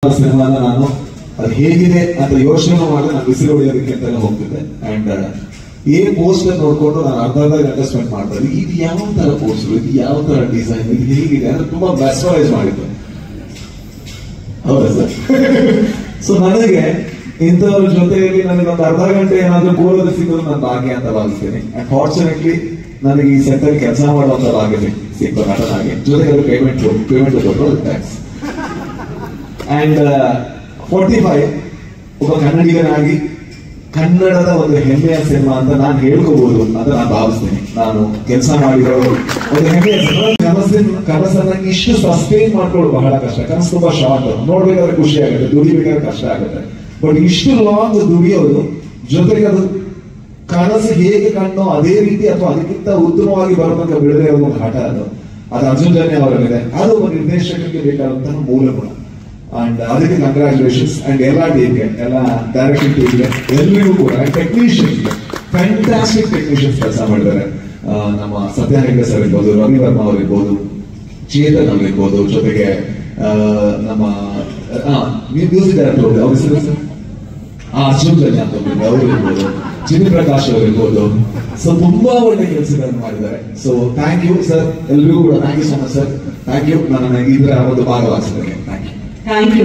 ಸಿನಿಮಾನ ನಾನು ಅದು ಹೇಗಿದೆ ಅಂತ ಯೋಚನೆ ಮಾಡಿ ನಾನು ಬಿಸಿಲು ಹೊಡೆಯೋದಕ್ಕೆ ಅಂತಾನೆ ಹೋಗ್ತಿದ್ದೆ. ಅಂಡ್ ಈ ಪೋಸ್ಟರ್ ನೋಡ್ಕೊಂಡು ನಾನು ಅರ್ಧ ಗಂಟೆ ಸ್ಪೆಂಡ್ ಮಾಡ್ತಾರೆ. ಇದು ಯಾವ ತರ ಪೋಸ್ಟರ್, ಇದು ಯಾವ ತರ ಡಿಸೈನ್, ಇದು ಹೇಗಿದೆ ಅಂದ್ರೆ ತುಂಬಾ ಮೆಸ್ಮರೈಸ್ ಮಾಡಿದ್ದು. ಹೌದಾ ಸರ್? ಸೊ ನನಗೆ ಇಂಥವ್ರ ಜೊತೆಯಲ್ಲಿ ನನಗೆ ಒಂದು ಅರ್ಧ ಗಂಟೆ ಏನಾದ್ರೂ ಕೂರೋದು ಸಿಗೋದು ನನ್ನ ಭಾಗ್ಯ ಅಂತ ಭಾವಿಸ್ತೀನಿ. ಅಂಡ್ ಫಾರ್ಚುನೇಟ್ಲಿ ನನಗೆ ಈ ಸೆಟ್ ಅಲ್ಲಿ ಕೆಲಸ ಮಾಡುವಂತ ಭಾಗ್ಯ ಸಿಕ್ತು ನಟನಾಗಿ. ಜೊತೆಗೆ ಪೇಮೆಂಟ್ ಕೊಟ್ಟರು ಥ್ಯಾಂಕ್ಸ್. ಅಂಡ್ 45 ಒಬ್ಬ ಕನ್ನಡಿಗನಾಗಿ ಕನ್ನಡದ ಒಂದು ಹೆಮ್ಮೆಯ ಸಿನಿಮಾ ಅಂತ ನಾನು ಹೇಳ್ಕೋಬಹುದು ಅಂತ ನಾನು ಭಾವಿಸ್ತೀನಿ. ನಾನು ಕೆಲಸ ಮಾಡಿರೋ ಒಂದು ಹೆಮ್ಮೆಯ ಸಿನಿಮಾ. ಕನಸನ್ನ ಇಷ್ಟು ಸಸ್ಟೈನ್ ಮಾಡ್ಕೊಳ್ಳೋದು ಬಹಳ ಕಷ್ಟ. ಕನಸು ತುಂಬಾ ಶಾರ್ಟ್, ನೋಡ್ಬೇಕಾದ್ರೆ ಖುಷಿ ಆಗುತ್ತೆ, ದುಡಿಬೇಕಾದ್ರೆ ಕಷ್ಟ ಆಗುತ್ತೆ. ಬಟ್ ಇಷ್ಟು ಲಾಂಗ್ ದುಡಿಯೋದು, ಜೊತೆಗೆ ಅದು ಕನಸು ಹೇಗೆ ಕಣ್ಣೋ ಅದೇ ರೀತಿ ಅಥವಾ ಅದಕ್ಕಿಂತ ಉತ್ತಮವಾಗಿ ಬರಬೇಕ ಬಿಡದೇ ಇರೋ ಒಂದು ಹಠ ಅದು ಅರ್ಜುನ್ ಜನ್ಯ ಅವರಲ್ಲಿದೆ. ಅದು ಒಬ್ಬ ನಿರ್ದೇಶಕರಿಗೆ ಬೇಕಾದಂತಹ ಮೂಲ ಗುಣ. ಅಂಡ್ ಅದಕ್ಕೆ ಕಂಗ್ರಾಚುಲೇಷನ್ಸ್. ಅಂಡ್ ಎಲ್ಲ ಟೀಮ್ಗೆ, ಎಲ್ಲ ಡೈರೆಕ್ಷನ್ ಟೀಮ್ಗೆ, ಎಲ್ರಿಗೂ ಕೂಡ, ಟೆಕ್ನಿಷಿಯನ್ಸ್, ಫ್ಯಾಂಟಾಸ್ಟಿಕ್ ಟೆಕ್ನಿಷಿಯನ್ಸ್ ಕೆಲಸ ಮಾಡಿದ್ದಾರೆ. ನಮ್ಮ ಸತ್ಯ ಹೆಗ್ಡೆ ಸರ್ ಇರ್ಬೋದು, ರವಿ ವರ್ಮಾ ಅವ್ರು ಇರ್ಬೋದು, ಚೇತನ್ ಅವ್ರು ಇರ್ಬೋದು, ಜೊತೆಗೆ ನಮ್ಮ ಮ್ಯೂಸಿಕ್ ಡೈರೆಕ್ಟರ್ ಅವ್ರ ಹೆಸರು ಸರ್ ಅರ್ಜುನ್ ಜನ್ಯ ಅಂತ ಅವರು ಇರ್ಬೋದು, ಚಿನ್ನಿ ಪ್ರಕಾಶ್ ಅವರು ಇರ್ಬೋದು. ಸೊ ತುಂಬಾ ಒಳ್ಳೆ ಕೆಲಸಗಳನ್ನು ಮಾಡಿದ್ದಾರೆ. ಸೊ ಥ್ಯಾಂಕ್ ಯು ಸರ್, ಎಲ್ರಿಗೂ ಕೂಡ thank you so much sir. Thank you ನನ್ನ ಇದರ ಒಂದು ಭಾಗವಾಗಿಸಿದ್ದಕ್ಕೆ. Thank you.